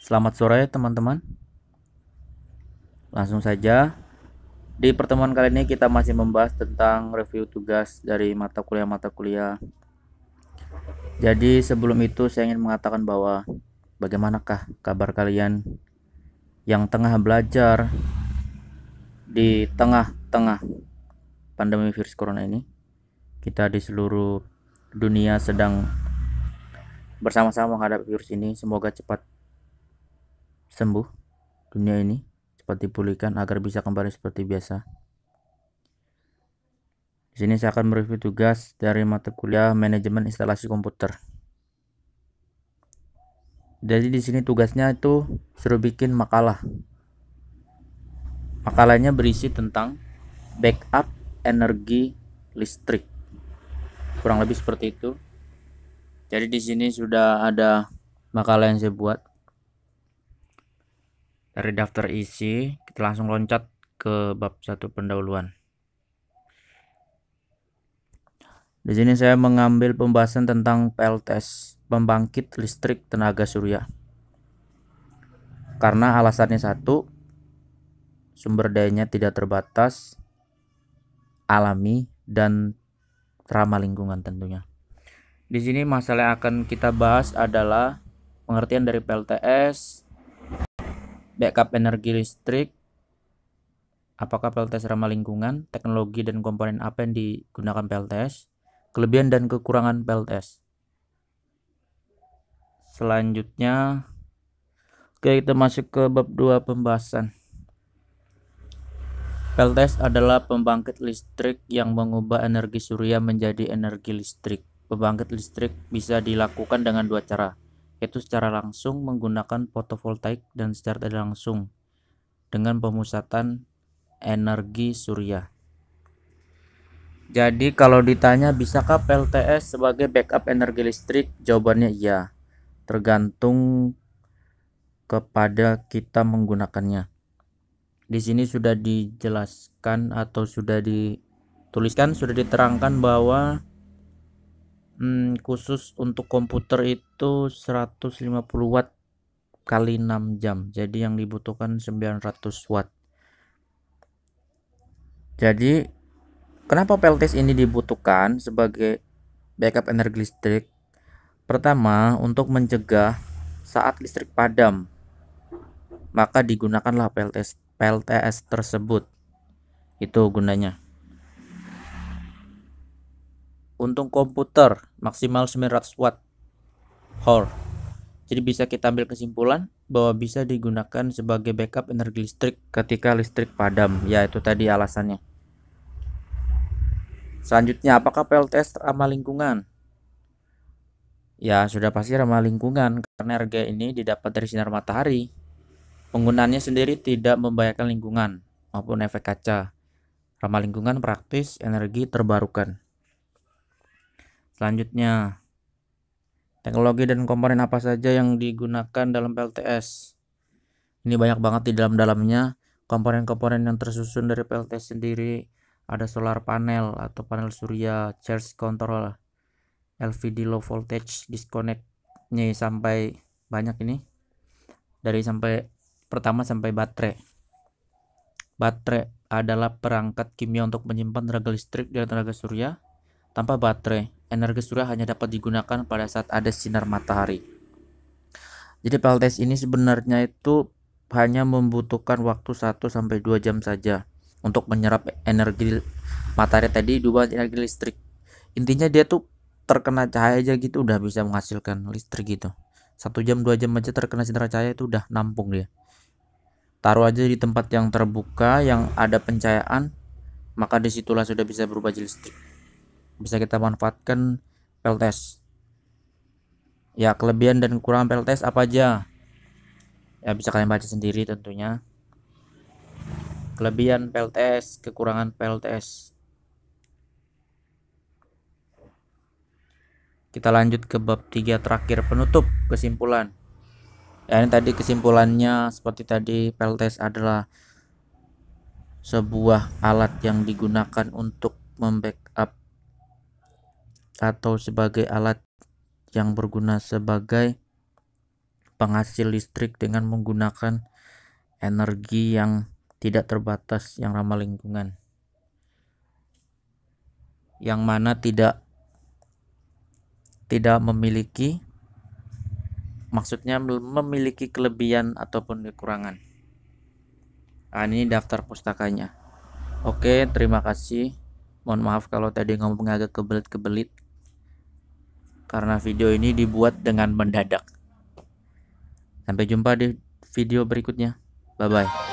Selamat sore teman-teman. Langsung saja. Di pertemuan kali ini kita masih membahas tentang review tugas dari mata kuliah. Jadi sebelum itu saya ingin mengatakan bahwa bagaimanakah kabar kalian yang tengah belajar di tengah-tengah pandemi virus corona ini. Kita di seluruh dunia sedang bersama-sama menghadapi virus ini. Semoga cepat sembuh dunia ini, cepat dipulihkan agar bisa kembali seperti biasa. Di sini saya akan mereview tugas dari mata kuliah manajemen instalasi komputer. Jadi di sini tugasnya itu suruh bikin makalah. Makalahnya berisi tentang backup energi listrik. Kurang lebih seperti itu. Jadi di sini sudah ada makalah yang saya buat. Dari daftar isi, kita langsung loncat ke bab 1 pendahuluan. Di sini saya mengambil pembahasan tentang PLTS, pembangkit listrik tenaga surya. Karena alasannya satu, sumber dayanya tidak terbatas, alami, dan ramah lingkungan tentunya. Di sini masalah yang akan kita bahas adalah pengertian dari PLTS, backup energi listrik, apakah PLTS ramah lingkungan, teknologi dan komponen apa yang digunakan PLTS, kelebihan dan kekurangan PLTS. Selanjutnya kita masuk ke bab 2 pembahasan. PLTS adalah pembangkit listrik yang mengubah energi surya menjadi energi listrik. Pembangkit listrik bisa dilakukan dengan dua cara, yaitu secara langsung menggunakan fotovoltaik dan secara tidak langsung dengan pemusatan energi surya. Jadi kalau ditanya bisakah PLTS sebagai backup energi listrik? Jawabannya iya. Tergantung kepada kita menggunakannya. Di sini sudah dijelaskan atau sudah dituliskan, sudah diterangkan bahwa khusus untuk komputer itu 150 watt kali 6 jam. Jadi yang dibutuhkan 900 watt. Jadi kenapa PLTS ini dibutuhkan sebagai backup energi listrik? Pertama, untuk mencegah saat listrik padam, maka digunakanlah PLTS tersebut. Itu gunanya. Untuk komputer maksimal 900 watt hour. Jadi bisa kita ambil kesimpulan bahwa bisa digunakan sebagai backup energi listrik ketika listrik padam. Ya, itu tadi alasannya. Selanjutnya, apakah PLTS ramah lingkungan? Ya, sudah pasti ramah lingkungan karena energi ini didapat dari sinar matahari. Penggunaannya sendiri tidak membahayakan lingkungan maupun efek kaca. Ramah lingkungan praktis, energi terbarukan. Selanjutnya, teknologi dan komponen apa saja yang digunakan dalam PLTS? Ini banyak banget di dalamnya. Komponen-komponen yang tersusun dari PLTS sendiri ada solar panel atau panel surya, charge control, LVD low voltage disconnect-nya sampai banyak ini. Dari pertama sampai baterai. Baterai adalah perangkat kimia untuk menyimpan tenaga listrik dan tenaga surya. Tanpa baterai, energi surya hanya dapat digunakan pada saat ada sinar matahari. Jadi PLTS ini sebenarnya itu hanya membutuhkan waktu 1-2 jam saja untuk menyerap energi matahari tadi dua energi listrik. Intinya dia tuh terkena cahaya aja gitu udah bisa menghasilkan listrik gitu. 1 jam 2 jam aja terkena sinar cahaya itu udah nampung dia. Taruh aja di tempat yang terbuka yang ada pencahayaan, maka disitulah sudah bisa berubah jadi listrik. Bisa kita manfaatkan PLTS. Ya, kelebihan dan kekurangan PLTS apa aja? Ya, bisa kalian baca sendiri tentunya. Kelebihan PLTS, kekurangan PLTS. Kita lanjut ke bab 3 terakhir, penutup, kesimpulan. Ya, ini tadi kesimpulannya seperti tadi, PLTS adalah sebuah alat yang digunakan untuk membackup atau sebagai alat yang berguna sebagai penghasil listrik dengan menggunakan energi yang tidak terbatas, yang ramah lingkungan, yang mana tidak memiliki, maksudnya memiliki kelebihan ataupun kekurangan. Ini daftar pustakanya. Oke, terima kasih. Mohon maaf kalau tadi ngomongnya agak kebelit-kebelit, karena video ini dibuat dengan mendadak. Sampai jumpa di video berikutnya. Bye-bye.